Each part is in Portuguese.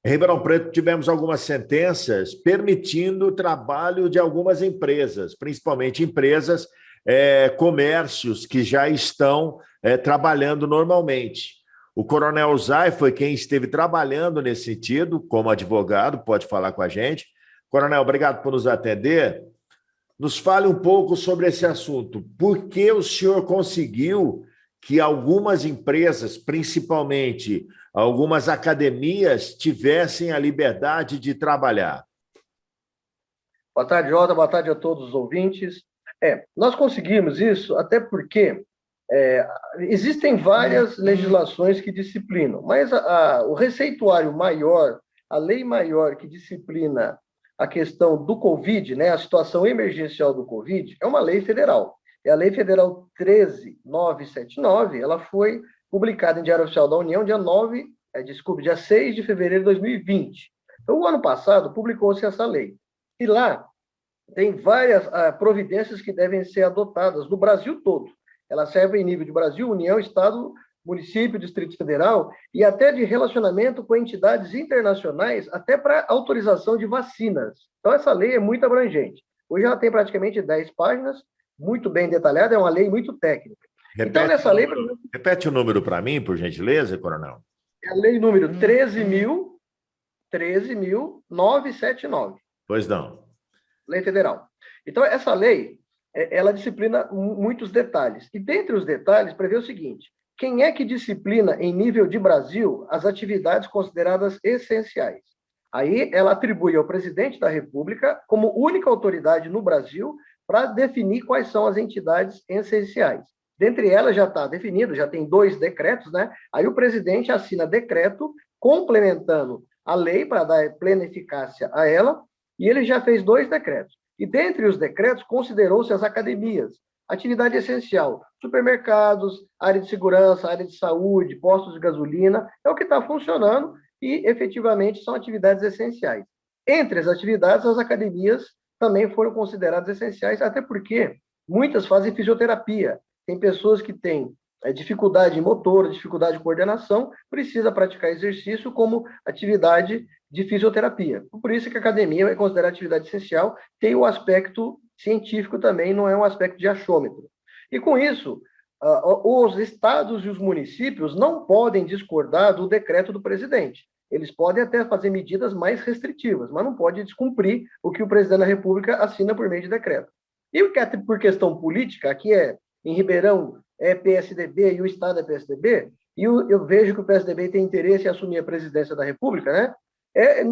Em Ribeirão Preto, tivemos algumas sentenças permitindo o trabalho de algumas empresas, principalmente empresas, comércios que já estão trabalhando normalmente. O Coronel Zay foi quem esteve trabalhando nesse sentido, como advogado, pode falar com a gente. Coronel, obrigado por nos atender. Nos fale um pouco sobre esse assunto. Por que o senhor conseguiu que algumas empresas, principalmente algumas academias, tivessem a liberdade de trabalhar? Boa tarde, Jota. Boa tarde a todos os ouvintes. Nós conseguimos isso até porque existem várias legislações que disciplinam, mas o receituário maior, a lei maior que disciplina a questão do Covid, né, a situação emergencial do Covid, é uma lei federal. É a Lei Federal 13.979, ela foi publicada em Diário Oficial da União dia 6 de fevereiro de 2020. Então, o ano passado, publicou-se essa lei. E lá tem várias providências que devem ser adotadas no Brasil todo. Ela serve em nível de Brasil, União, Estado, município, Distrito Federal e até de relacionamento com entidades internacionais, até para autorização de vacinas. Então, essa lei é muito abrangente. Hoje ela tem praticamente 10 páginas, muito bem detalhada, é uma lei muito técnica. Então, Repete, nessa lei... repete o número para mim, por gentileza, coronel. É a lei número 13.979. Pois não. Lei federal. Então, essa lei, ela disciplina muitos detalhes. E dentre os detalhes, prevê o seguinte: quem é que disciplina, em nível de Brasil, as atividades consideradas essenciais? Aí, ela atribui ao presidente da República, como única autoridade no Brasil, para definir quais são as entidades essenciais. Dentre elas já está definido, já tem 2 decretos, né? Aí o presidente assina decreto complementando a lei para dar plena eficácia a ela, e ele já fez 2 decretos. E dentre os decretos, considerou-se as academias, atividade essencial, supermercados, área de segurança, área de saúde, postos de gasolina, é o que está funcionando e, efetivamente, são atividades essenciais. Entre as atividades, as academias também foram consideradas essenciais, até porque muitas fazem fisioterapia. Tem pessoas que têm dificuldade motora, dificuldade de coordenação, precisa praticar exercício como atividade de fisioterapia. Por isso que a academia é considerada atividade essencial, tem o aspecto científico também, não é um aspecto de achômetro. E com isso, os estados e os municípios não podem discordar do decreto do presidente. Eles podem até fazer medidas mais restritivas, mas não pode descumprir o que o presidente da República assina por meio de decreto. E o que é por questão política, aqui em Ribeirão é PSDB e o Estado é PSDB, e eu vejo que o PSDB tem interesse em assumir a presidência da República, né?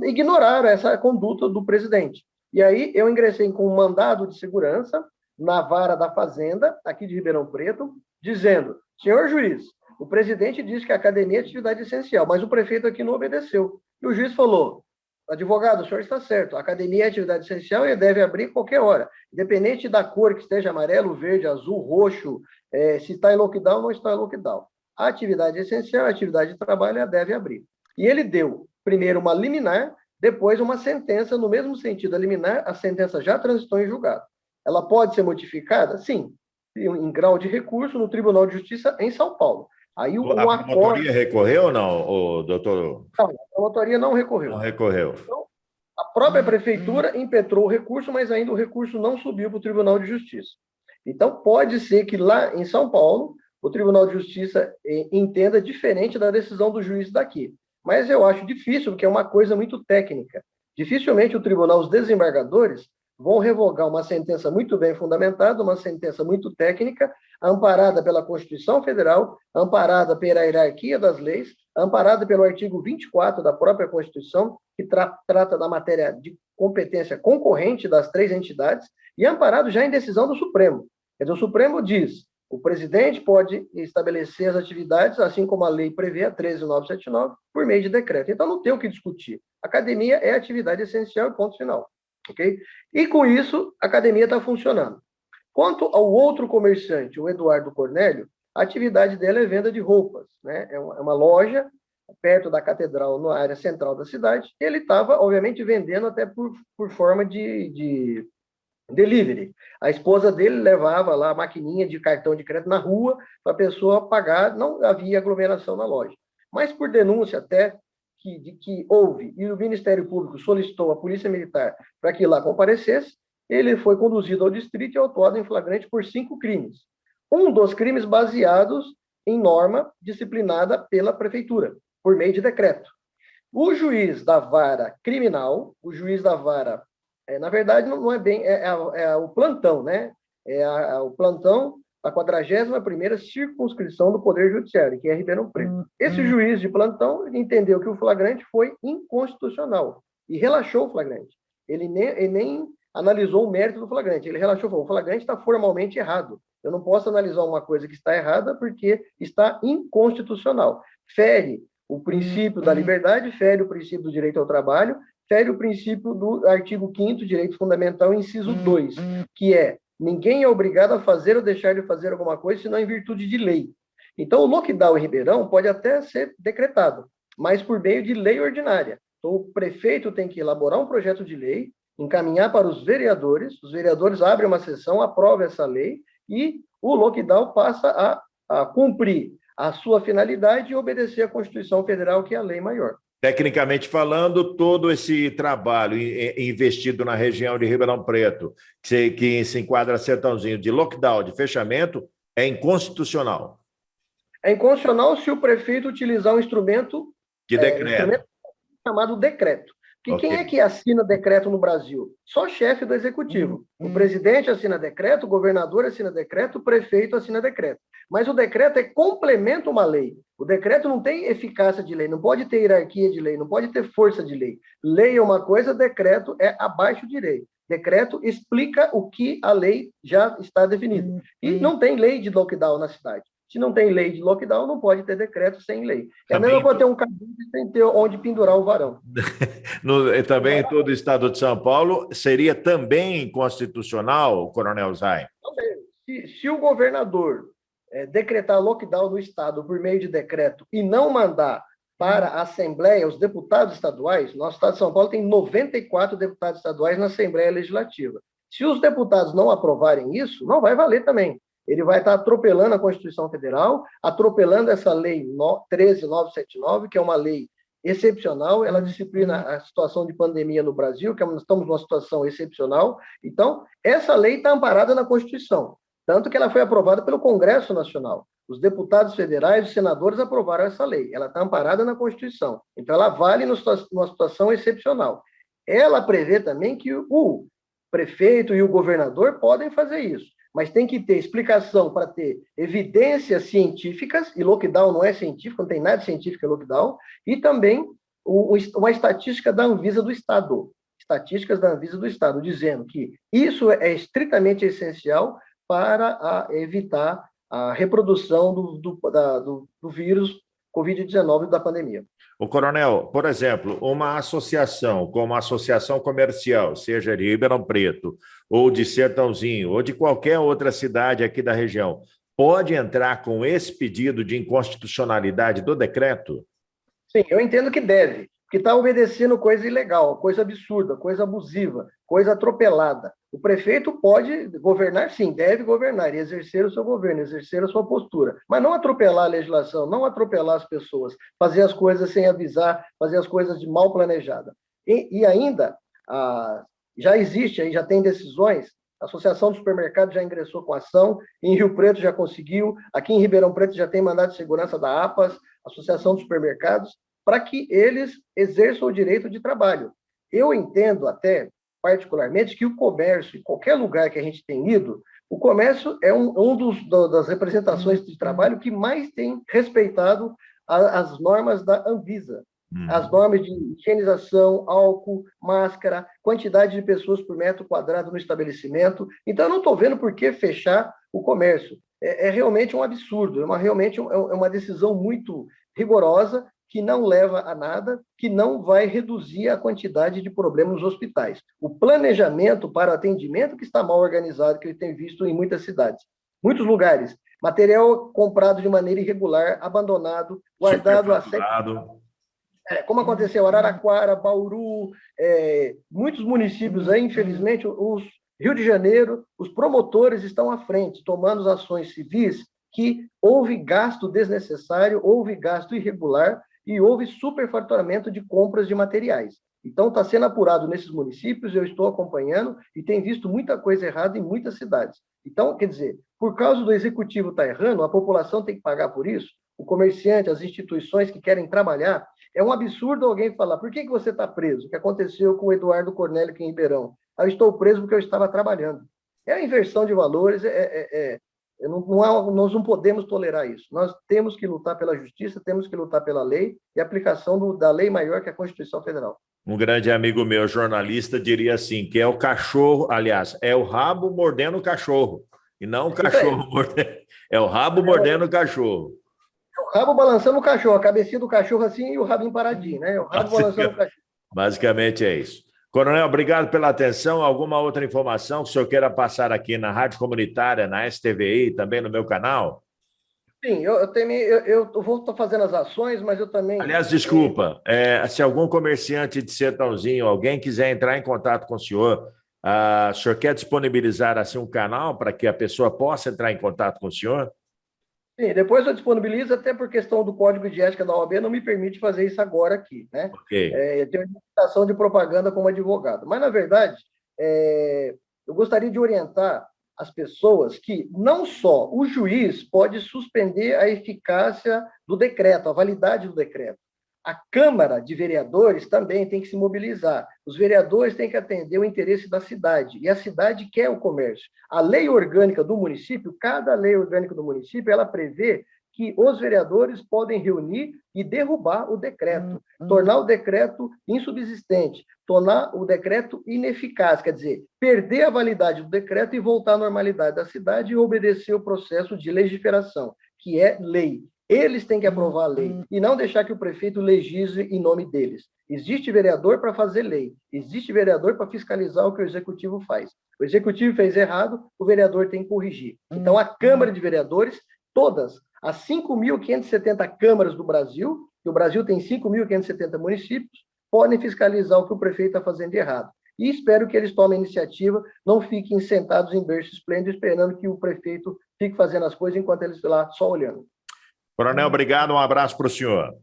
Ignorar essa conduta do presidente. E aí eu ingressei com um mandado de segurança na vara da Fazenda, aqui de Ribeirão Preto, dizendo: senhor juiz, o presidente disse que a academia é atividade essencial, mas o prefeito aqui não obedeceu. E o juiz falou: advogado, o senhor está certo, a academia é atividade essencial e deve abrir qualquer hora, independente da cor que esteja amarelo, verde, azul, roxo, se está em lockdown ou não está em lockdown. A atividade essencial, a atividade de trabalho, ela deve abrir. E ele deu, primeiro, uma liminar, depois uma sentença, no mesmo sentido, a liminar, a sentença já transitou em julgado. Ela pode ser modificada? Sim, em grau de recurso no Tribunal de Justiça em São Paulo. Aí a promotoria recorreu ou não, doutor? Não, a promotoria não recorreu. Não recorreu. Então, a própria prefeitura impetrou o recurso, mas ainda o recurso não subiu para o Tribunal de Justiça. Então, pode ser que lá em São Paulo, o Tribunal de Justiça entenda diferente da decisão do juiz daqui. Mas eu acho difícil, porque é uma coisa muito técnica. Dificilmente o tribunal, os desembargadores, vão revogar uma sentença muito bem fundamentada, uma sentença muito técnica, amparada pela Constituição Federal, amparada pela hierarquia das leis, amparada pelo artigo 24 da própria Constituição, que trata da matéria de competência concorrente das 3 entidades, e amparado já em decisão do Supremo. Quer dizer, o Supremo diz: o presidente pode estabelecer as atividades, assim como a lei prevê, a 13.979, por meio de decreto. Então, não tem o que discutir. A academia é atividade essencial e ponto final. Okay? E, com isso, a academia está funcionando. Quanto ao outro comerciante, o Eduardo Cornélio, a atividade dele é venda de roupas. Né? É uma loja perto da catedral, na área central da cidade. Ele estava, obviamente, vendendo até por forma de delivery. A esposa dele levava lá a maquininha de cartão de crédito na rua para a pessoa pagar, não havia aglomeração na loja. Mas por denúncia até de que houve e o Ministério Público solicitou a Polícia Militar para que lá comparecesse, ele foi conduzido ao distrito e autuado em flagrante por 5 crimes. Um dos crimes baseados em norma disciplinada pela Prefeitura, por meio de decreto. O juiz da vara criminal, o juiz da vara, na verdade, não é bem, o plantão, né? O plantão da 41ª circunscrição do Poder Judiciário, que é Ribeirão Preto. Esse juiz de plantão entendeu que o flagrante foi inconstitucional e relaxou o flagrante. Ele nem analisou o mérito do flagrante, ele relaxou, falou, o flagrante está formalmente errado. Eu não posso analisar uma coisa que está errada porque está inconstitucional. Fere o princípio da liberdade, fere o princípio do direito ao trabalho, fere o princípio do artigo 5º, direito fundamental, inciso 2, que é: ninguém é obrigado a fazer ou deixar de fazer alguma coisa, senão em virtude de lei. Então, o lockdown em Ribeirão pode até ser decretado, mas por meio de lei ordinária. Então, o prefeito tem que elaborar um projeto de lei, encaminhar para os vereadores abrem uma sessão, aprovam essa lei, e o lockdown passa a cumprir a sua finalidade e obedecer à Constituição Federal, que é a lei maior. Tecnicamente falando, todo esse trabalho investido na região de Ribeirão Preto, que se enquadra Sertãozinho, de lockdown, de fechamento, é inconstitucional. É inconstitucional se o prefeito utilizar um instrumento de decreto chamado decreto. Porque quem é que assina decreto no Brasil? Só chefe do executivo. O presidente assina decreto, o governador assina decreto, o prefeito assina decreto. Mas o decreto complementa uma lei. O decreto não tem eficácia de lei, não pode ter hierarquia de lei, não pode ter força de lei. Lei é uma coisa, decreto é abaixo de lei. Decreto explica o que a lei já está definida. E não tem lei de lockdown na cidade. Se não tem lei de lockdown, não pode ter decreto sem lei. É a mesma coisa ter um cabide sem ter onde pendurar o varão. Também em todo o estado de São Paulo, seria também inconstitucional, Coronel Zain? Se o governador decretar lockdown no estado por meio de decreto e não mandar para a Assembleia os deputados estaduais, nosso estado de São Paulo tem 94 deputados estaduais na Assembleia Legislativa. Se os deputados não aprovarem isso, não vai valer também. Ele vai estar atropelando a Constituição Federal, atropelando essa lei 13.979, que é uma lei excepcional, ela disciplina a situação de pandemia no Brasil, que nós estamos numa situação excepcional. Então, essa lei está amparada na Constituição, tanto que ela foi aprovada pelo Congresso Nacional. Os deputados federais, os senadores aprovaram essa lei, ela está amparada na Constituição. Então, ela vale numa situação excepcional. Ela prevê também que o prefeito e o governador podem fazer isso, mas tem que ter explicação para ter evidências científicas, e lockdown não é científico, não tem nada de científico em lockdown, e também uma estatística da Anvisa do Estado, estatísticas da Anvisa do Estado, dizendo que isso é estritamente essencial para evitar a reprodução do vírus Covid-19 da pandemia. O coronel, por exemplo, uma associação como a Associação Comercial, seja de Ribeirão Preto, ou de Sertãozinho, ou de qualquer outra cidade aqui da região, pode entrar com esse pedido de inconstitucionalidade do decreto? Sim, eu entendo que deve, porque está obedecendo coisa ilegal, coisa absurda, coisa abusiva, coisa atropelada. O prefeito pode governar, sim, deve governar e exercer o seu governo, exercer a sua postura, mas não atropelar a legislação, não atropelar as pessoas, fazer as coisas sem avisar, fazer as coisas de mal planejada. E ainda, já existe, aí já tem decisões, a Associação dos Supermercados já ingressou com ação, em Rio Preto já conseguiu, aqui em Ribeirão Preto já tem mandado de segurança da APAS, Associação dos Supermercados, para que eles exerçam o direito de trabalho. Eu entendo até, particularmente, que o comércio, em qualquer lugar que a gente tem ido, o comércio é das representações de trabalho que mais tem respeitado as normas da Anvisa. As normas de higienização, álcool, máscara, quantidade de pessoas por metro quadrado no estabelecimento. Então, eu não estou vendo por que fechar o comércio. É realmente um absurdo, realmente é uma decisão muito rigorosa, que não leva a nada, que não vai reduzir a quantidade de problemas nos hospitais. O planejamento para o atendimento que está mal organizado, que eu tenho visto em muitas cidades. Muitos lugares, material comprado de maneira irregular, abandonado, guardado a 7... como aconteceu em Araraquara, Bauru, muitos municípios aí, infelizmente, os Rio de Janeiro, os promotores estão à frente, tomando as ações civis, que houve gasto desnecessário, houve gasto irregular, e houve superfaturamento de compras de materiais. Então, está sendo apurado nesses municípios, eu estou acompanhando e tenho visto muita coisa errada em muitas cidades. Então, quer dizer, por causa do executivo estar errando, a população tem que pagar por isso, o comerciante, as instituições que querem trabalhar. É um absurdo alguém falar, por que você está preso? O que aconteceu com o Eduardo Cornélio aqui em Ribeirão? Eu estou preso porque eu estava trabalhando. É a inversão de valores, nós não podemos tolerar isso. Nós temos que lutar pela justiça, temos que lutar pela lei e a aplicação da lei maior que a Constituição Federal. Um grande amigo meu, jornalista, diria assim, que é o cachorro, aliás, é o rabo mordendo o cachorro, e não o cachorro mordendo, é o rabo mordendo o cachorro. É o rabo balançando o cachorro, a cabecinha do cachorro assim e o rabinho paradinho, né? O rabo balançando o cachorro. Basicamente é isso. Coronel, obrigado pela atenção. Alguma outra informação que o senhor queira passar aqui na Rádio Comunitária, na STVI, também no meu canal? Sim, eu vou estar fazendo as ações, mas eu também... Aliás, desculpa, se algum comerciante de Sertãozinho, alguém quiser entrar em contato com o senhor quer disponibilizar assim, um canal para que a pessoa possa entrar em contato com o senhor? Sim, depois eu disponibilizo, até por questão do Código de Ética da OAB, não me permite fazer isso agora aqui, né? Ok. Eu tenho limitação de propaganda como advogado. Mas, na verdade, eu gostaria de orientar as pessoas que não só o juiz pode suspender a eficácia do decreto, a validade do decreto. A Câmara de Vereadores também tem que se mobilizar. Os vereadores têm que atender o interesse da cidade, e a cidade quer o comércio. A lei orgânica do município, cada lei orgânica do município, ela prevê que os vereadores podem reunir e derrubar o decreto, tornar o decreto insubsistente, tornar o decreto ineficaz, quer dizer, perder a validade do decreto e voltar à normalidade da cidade e obedecer o processo de legiferação, que é lei. Eles têm que aprovar a lei e não deixar que o prefeito legisle em nome deles. Existe vereador para fazer lei, existe vereador para fiscalizar o que o executivo faz. O executivo fez errado, o vereador tem que corrigir. Então, a Câmara de Vereadores, todas as 5.570 câmaras do Brasil, que o Brasil tem 5.570 municípios, podem fiscalizar o que o prefeito está fazendo de errado. E espero que eles tomem iniciativa, não fiquem sentados em berço esplêndido, esperando que o prefeito fique fazendo as coisas enquanto eles estão lá só olhando. Coronel, obrigado, um abraço para o senhor.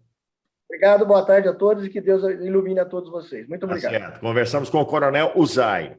Obrigado, boa tarde a todos e que Deus ilumine a todos vocês. Muito obrigado. Tá certo. Conversamos com o Coronel Uzai.